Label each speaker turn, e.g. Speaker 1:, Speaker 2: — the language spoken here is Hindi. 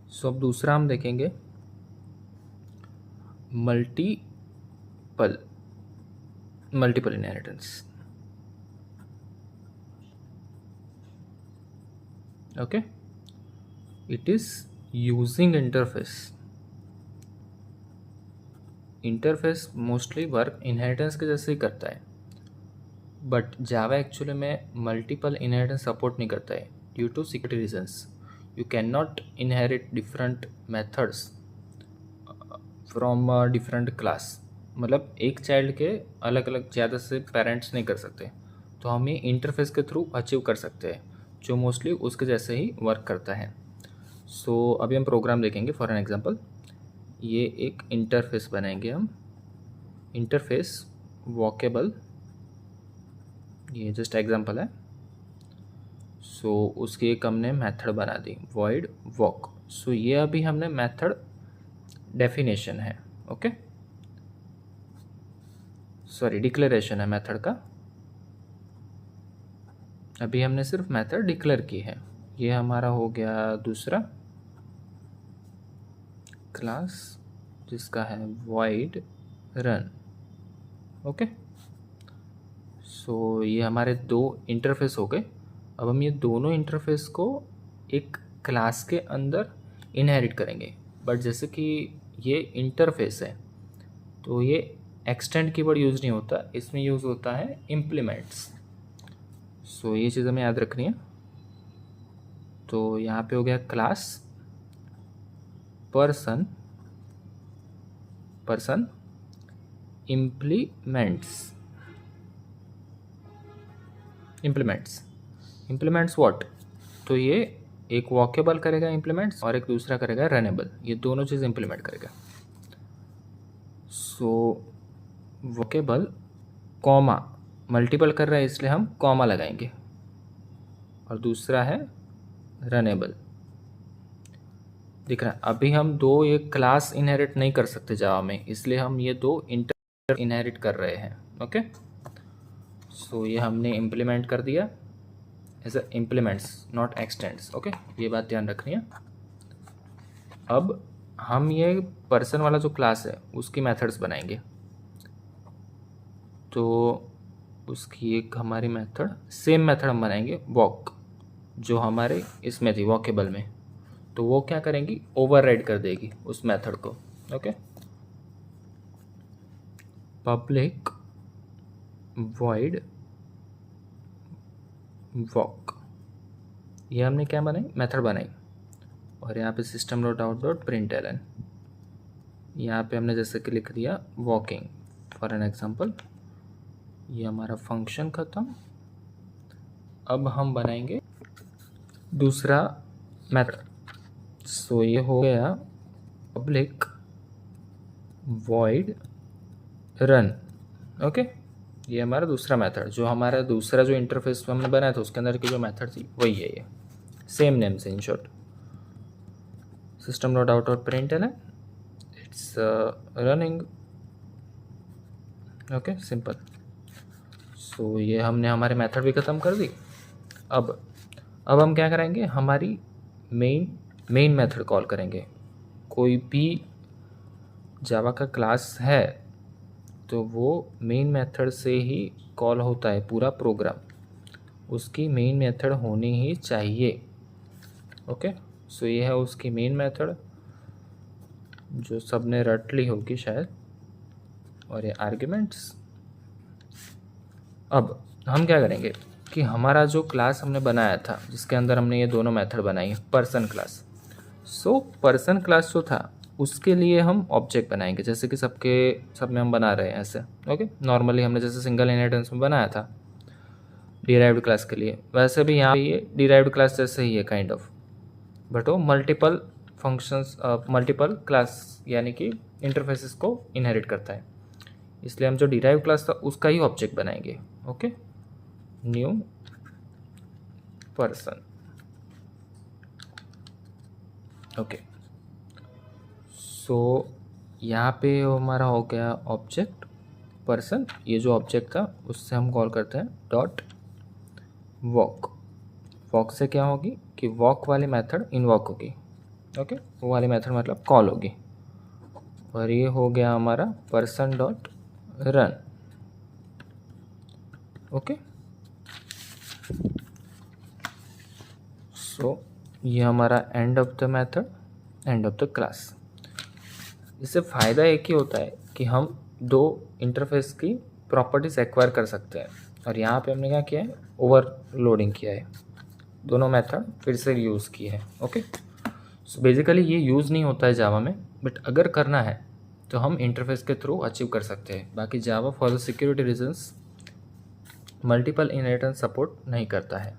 Speaker 1: सो अब दूसरा हम देखेंगे multiple inheritance. Okay, it is using interface mostly work inheritance के जैसे ही करता है, बट जावा एक्चुअली में मल्टीपल इनहेरिटेंस सपोर्ट नहीं करता है due to security reasons. You can not inherit different methods from different class, मतलब एक चाइल्ड के अलग अलग ज़्यादा से पेरेंट्स नहीं कर सकते, तो हम ये इंटरफेस के थ्रू अचीव कर सकते हैं जो मोस्टली उसके जैसे ही वर्क करता है। सो अभी हम प्रोग्राम देखेंगे। फॉर एन एग्जांपल, ये एक इंटरफेस बनाएंगे हम, इंटरफेस वॉकेबल, ये जस्ट एग्जांपल है। सो उसकी एक हमने मेथड बना दी void walk। सो ये अभी हमने मेथड डेफिनेशन है, ओके, सॉरी डिक्लेरेशन है मेथड का, अभी हमने सिर्फ मेथड डिक्लेयर की है। ये हमारा हो गया दूसरा क्लास जिसका है void run। ओके, सो ये हमारे दो इंटरफेस हो गए। अब हम ये दोनों इंटरफेस को एक क्लास के अंदर इनहेरिट करेंगे, बट जैसे कि ये इंटरफेस है तो ये एक्सटेंड कीवर्ड यूज़ नहीं होता, इसमें यूज़ होता है इम्प्लीमेंट्स। सो ये चीज़ हमें याद रखनी है। तो यहाँ पे हो गया क्लास पर्सन इम्प्लीमेंट्स व्हाट, तो ये एक वॉकेबल करेगा इम्प्लीमेंट्स और एक दूसरा करेगा रनेबल, ये दोनों चीज़ इम्प्लीमेंट करेगा। सो वॉकेबल कॉमा मल्टीपल कर रहा है इसलिए हम कॉमा लगाएंगे, और दूसरा है रनेबल। दिख रहा है, अभी हम दो एक क्लास इनहेरिट नहीं कर सकते जावा में, इसलिए हम ये दो इंटर इनहेरिट कर रहे हैं। ओके, सो ये हमने इम्प्लीमेंट कर दिया as a implements not extends. Okay, ये बात ध्यान रखनी है। अब हम ये पर्सन वाला जो क्लास है उसकी मेथड्स बनाएंगे, तो उसकी एक हमारी मेथड सेम मेथड हम बनाएंगे वॉक, जो हमारे इसमें थी वॉकेबल में, तो वो क्या करेंगी, ओवरराइड कर देगी उस मेथड को। ओके, पब्लिक वॉइड वॉक, ये हमने क्या बनाई, मेथड बनाई, और यहाँ पे system dot out dot println, यहाँ पे हमने जैसे कि लिख दिया वॉकिंग फॉर एन एग्जांपल। ये हमारा फंक्शन ख़त्म। अब हम बनाएंगे दूसरा मेथड। सो ये हो गया पब्लिक वॉइड रन। ओके, ये हमारा दूसरा मेथड, जो हमारा दूसरा जो इंटरफेस हमने बनाया था उसके अंदर की जो मेथड थी वही है, ये सेम नेम से, in short system dot out dot println, it's running. Okay, simple. So ये हमने हमारे मेथड भी ख़त्म कर दी। अब हम क्या करेंगे, हमारी मेन मेथड कॉल करेंगे। कोई भी जावा का क्लास है तो वो मेन मेथड से ही कॉल होता है, पूरा प्रोग्राम उसकी मेन मेथड होनी ही चाहिए। ओके, सो ये है उसकी मेन मेथड जो सबने रट ली होगी शायद, और ये आर्ग्यूमेंट्स। अब हम क्या करेंगे कि हमारा जो क्लास हमने बनाया था जिसके अंदर हमने ये दोनों मेथड बनाई, person class, so person class जो था उसके लिए हम ऑब्जेक्ट बनाएंगे, जैसे कि सब में हम बना रहे हैं ऐसे। ओके, नॉर्मली हमने जैसे सिंगल इनहेरिटेंस में बनाया था डिराइव्ड क्लास के लिए, वैसे भी यहाँ ये डिराइव्ड क्लास जैसे ही है काइंड ऑफ, बट वो मल्टीपल फंक्शंस मल्टीपल क्लास यानी कि इंटरफेसेस को इनहेरिट करता है, इसलिए हम जो डिराइव्ड क्लास था उसका ही ऑब्जेक्ट बनाएंगे। Okay, new person. ओके, सो यहाँ पे हमारा हो गया ऑब्जेक्ट पर्सन, ये जो ऑब्जेक्ट था उससे हम कॉल करते हैं डॉट वॉक। वॉक से क्या होगी कि वॉक वाली मेथड इनवॉक होगी। ओके, वो वाली मेथड मतलब कॉल होगी। और ये हो गया हमारा पर्सन डॉट रन। ओके, सो ये हमारा end of the method, end of the class. इससे फ़ायदा एक ही होता है कि हम दो इंटरफेस की प्रॉपर्टीज एक्वायर कर सकते हैं, और यहाँ पे हमने क्या किया है, ओवरलोडिंग किया है, दोनों मेथड फिर से यूज़ किए हैं। ओके, सो बेसिकली ये यूज़ नहीं होता है जावा में, बट अगर करना है तो हम इंटरफेस के थ्रू अचीव कर सकते हैं। बाकी Java for the security reasons multiple inheritance support नहीं करता है।